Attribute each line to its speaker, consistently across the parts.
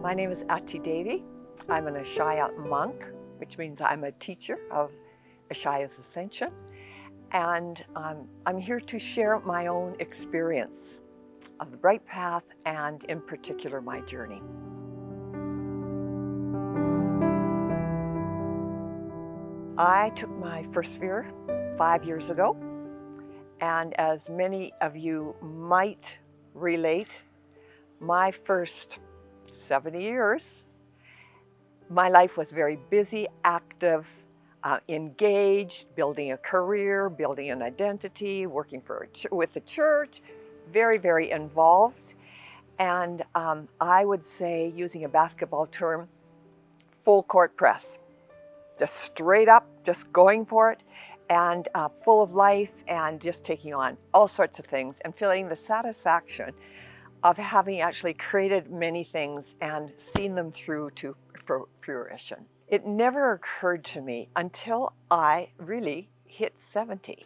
Speaker 1: My name is Devi. I'm an Ishaya monk, which means I'm a teacher of Ishayas Ascension. And I'm here to share my own experience of the Bright Path and in particular my journey. I took my first sphere 5 years ago, and as many of you might relate, my first 70 years, my life was very busy, active, engaged, building a career, building an identity, working with the church, very, very involved. And I would say, using a basketball term, full court press. Just straight up, just going for it, and full of life and just taking on all sorts of things and feeling the satisfaction of having actually created many things and seen them through to fruition. It never occurred to me until I really hit 70.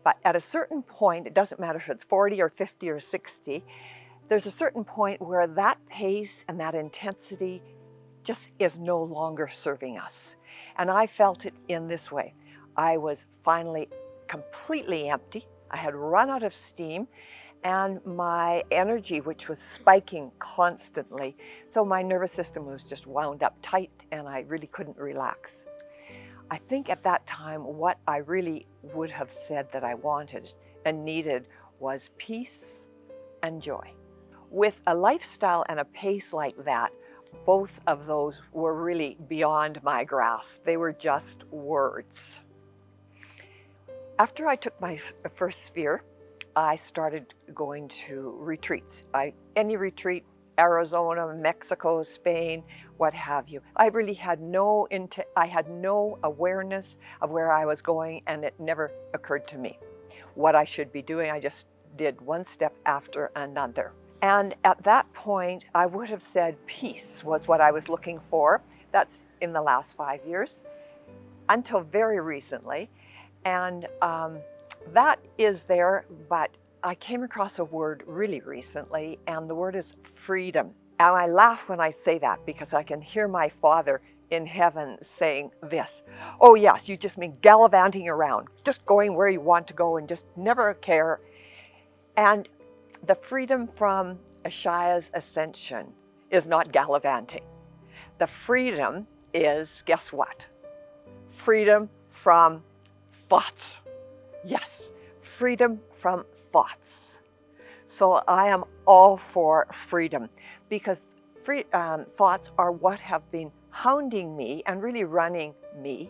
Speaker 1: But at a certain point, it doesn't matter if it's 40 or 50 or 60, there's a certain point where that pace and that intensity just is no longer serving us. And I felt it in this way. I was finally completely empty. I had run out of steam and my energy, which was spiking constantly. So my nervous system was just wound up tight and I really couldn't relax. I think at that time, what I really would have said that I wanted and needed was peace and joy. With a lifestyle and a pace like that, both of those were really beyond my grasp. They were just words. After I took my first sphere, I started going to retreats. Any retreat, Arizona, Mexico, Spain, what have you. I really had no awareness of where I was going, and it never occurred to me what I should be doing. I just did one step after another. And at that point, I would have said peace was what I was looking for. That's in the last 5 years, until very recently. And that is there, but I came across a word really recently, and the word is freedom. And I laugh when I say that because I can hear my Father in heaven saying this: oh yes, you just mean gallivanting around, just going where you want to go and just never care. And the freedom from Ishaya's Ascension is not gallivanting. The freedom is, guess what? Freedom from thoughts. Yes, freedom from thoughts. So I am all for freedom because thoughts are what have been hounding me and really running me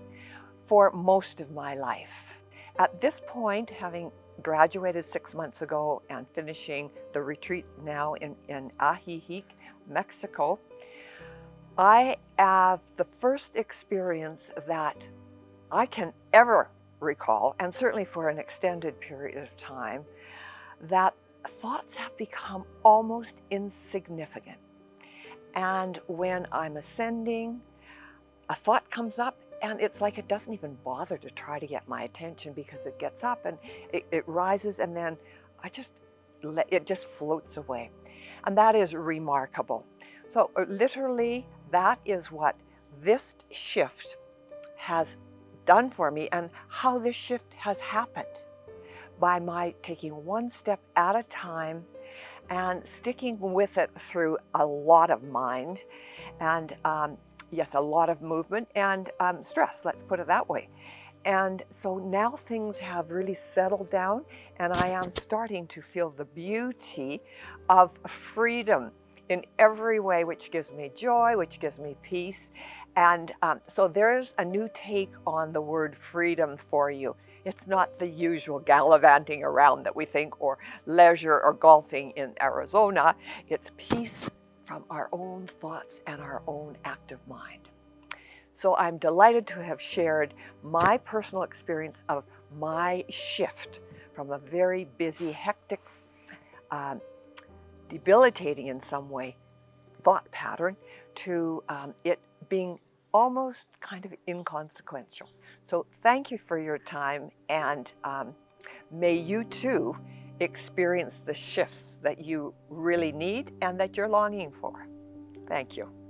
Speaker 1: for most of my life. At this point, having graduated 6 months ago and finishing the retreat now in Ajijic, Mexico, I have the first experience that I can ever recall, and certainly for an extended period of time, that thoughts have become almost insignificant. And when I'm ascending, a thought comes up and it's like it doesn't even bother to try to get my attention because it gets up and it rises, and then it just floats away. And that is remarkable. So literally, that is what this shift has done for me, and how this shift has happened by my taking one step at a time and sticking with it through a lot of mind and yes, a lot of movement and stress, let's put it that way. And so now things have really settled down, and I am starting to feel the beauty of freedom in every way, which gives me joy, which gives me peace. And so there's a new take on the word freedom for you. It's not the usual gallivanting around that we think, or leisure or golfing in Arizona. It's peace from our own thoughts and our own active mind. So I'm delighted to have shared my personal experience of my shift from a very busy, hectic, debilitating in some way thought pattern to it being almost kind of inconsequential. So thank you for your time, and may you too experience the shifts that you really need and that you're longing for. Thank you.